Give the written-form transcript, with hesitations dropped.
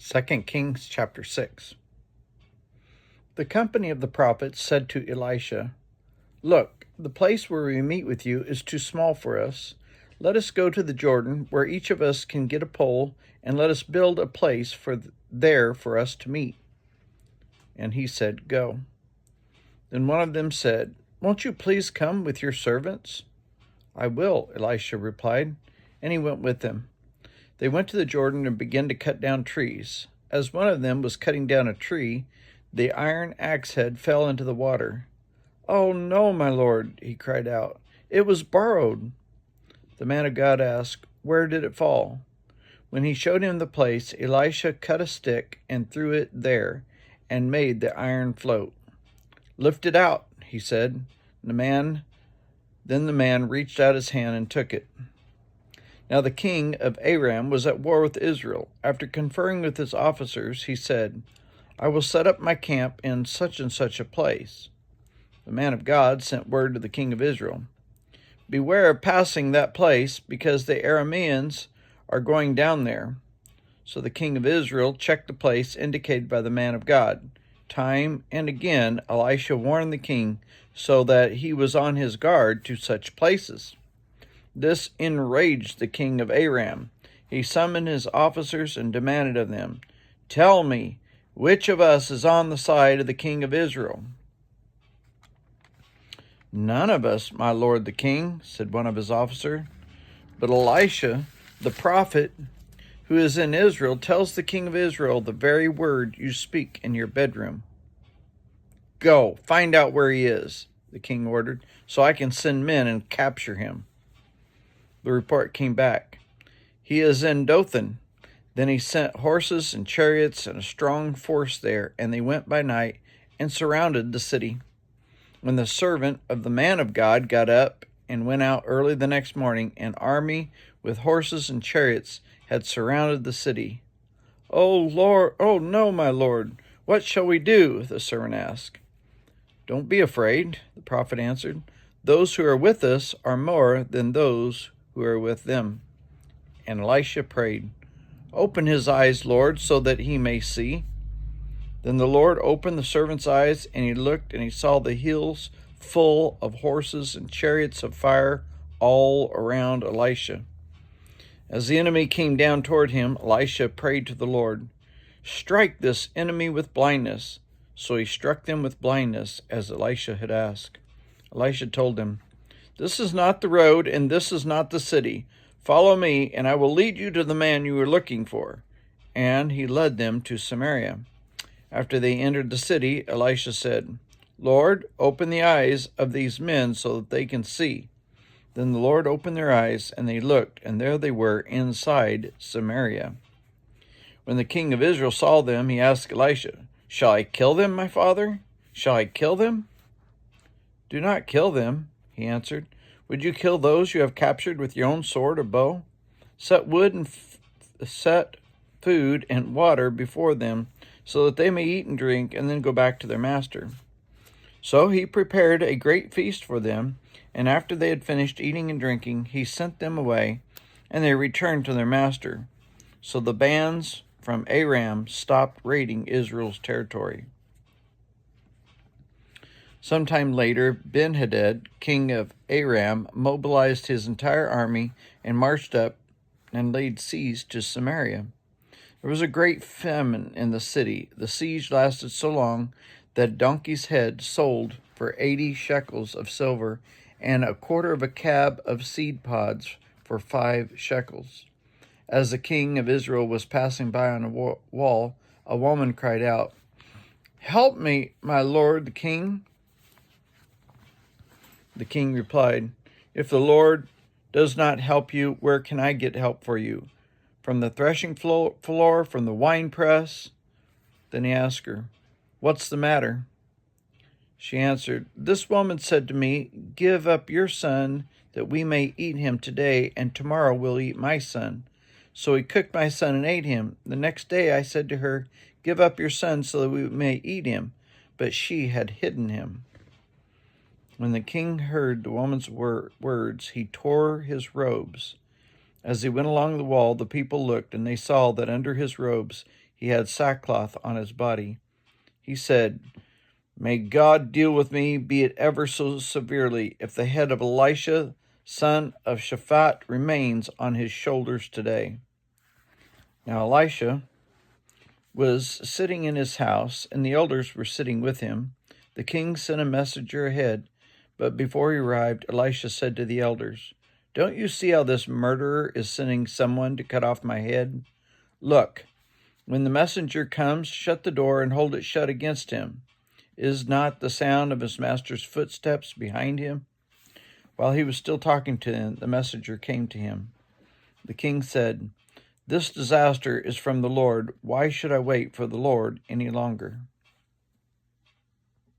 2 Kings chapter 6. The company of the prophets said to Elisha, "Look, the place where we meet with you is too small for us. Let us go to the Jordan, where each of us can get a pole, and let us build a place there for us to meet." And he said, "Go." Then one of them said, "Won't you please come with your servants?" "I will," Elisha replied, and he went with them. They went to the Jordan and began to cut down trees. As one of them was cutting down a tree, the iron axe head fell into the water. "Oh, no, my lord," he cried out. "It was borrowed." The man of God asked, "Where did it fall?" When he showed him the place, Elisha cut a stick and threw it there and made the iron float. "Lift it out," he said. Then the man reached out his hand and took it. Now the king of Aram was at war with Israel. After conferring with his officers, he said, "I will set up my camp in such and such a place." The man of God sent word to the king of Israel, "Beware of passing that place, because the Arameans are going down there." So the king of Israel checked the place indicated by the man of God. Time and again Elisha warned the king so that he was on his guard to such places. This enraged the king of Aram. He summoned his officers and demanded of them, "Tell me, which of us is on the side of the king of Israel?" "None of us, my lord the king," said one of his officers. But Elisha, the prophet who is in Israel, tells the king of Israel the very word you speak in your bedroom. "Go, find out where he is," the king ordered, "so I can send men and capture him." The report came back, "He is in Dothan." Then he sent horses and chariots and a strong force there, and they went by night and surrounded the city. When the servant of the man of God got up and went out early the next morning, an army with horses and chariots had surrounded the city. "Oh, Lord, oh no, my lord, what shall we do?" the servant asked. "Don't be afraid," the prophet answered. "Those who are with us are more than those who are with them." And Elisha prayed, "Open his eyes, Lord, so that he may see." Then the Lord opened the servant's eyes, and he looked, and he saw the hills full of horses and chariots of fire all around Elisha. As the enemy came down toward him, Elisha prayed to the Lord, "Strike this enemy with blindness." So he struck them with blindness, as Elisha had asked. Elisha told him, "This is not the road, and this is not the city. Follow me, and I will lead you to the man you are looking for." And he led them to Samaria. After they entered the city, Elisha said, "Lord, open the eyes of these men so that they can see." Then the Lord opened their eyes, and they looked, and there they were inside Samaria. When the king of Israel saw them, he asked Elisha, "Shall I kill them, my father? Shall I kill them?" "Do not kill them," he answered. "Would you kill those you have captured with your own sword or bow? Set wood and set food and water before them, so that they may eat and drink, and then go back to their master." So he prepared a great feast for them, and after they had finished eating and drinking, he sent them away, and they returned to their master. So the bands from Aram stopped raiding Israel's territory. Sometime later, Ben-Hadad, king of Aram, mobilized his entire army and marched up and laid siege to Samaria. There was a great famine in the city. The siege lasted so long that a donkey's head sold for 80 shekels of silver, and a quarter of a cab of seed pods for 5 shekels. As the king of Israel was passing by on a wall, a woman cried out, "Help me, my lord the king." The king replied, "If the Lord does not help you, where can I get help for you? From the threshing floor, from the winepress?" Then he asked her, "What's the matter?" She answered, "This woman said to me, 'Give up your son, that we may eat him today, and tomorrow we'll eat my son.' So he cooked my son and ate him. The next day I said to her, 'Give up your son so that we may eat him.' But she had hidden him." When the king heard the woman's words, he tore his robes. As he went along the wall, the people looked, and they saw that under his robes he had sackcloth on his body. He said, "May God deal with me, be it ever so severely, if the head of Elisha, son of Shaphat, remains on his shoulders today." Now Elisha was sitting in his house, and the elders were sitting with him. The king sent a messenger ahead, but before he arrived, Elisha said to the elders, "Don't you see how this murderer is sending someone to cut off my head? Look, when the messenger comes, shut the door and hold it shut against him. Is not the sound of his master's footsteps behind him?" While he was still talking to him, the messenger came to him. The king said, "This disaster is from the Lord. Why should I wait for the Lord any longer?"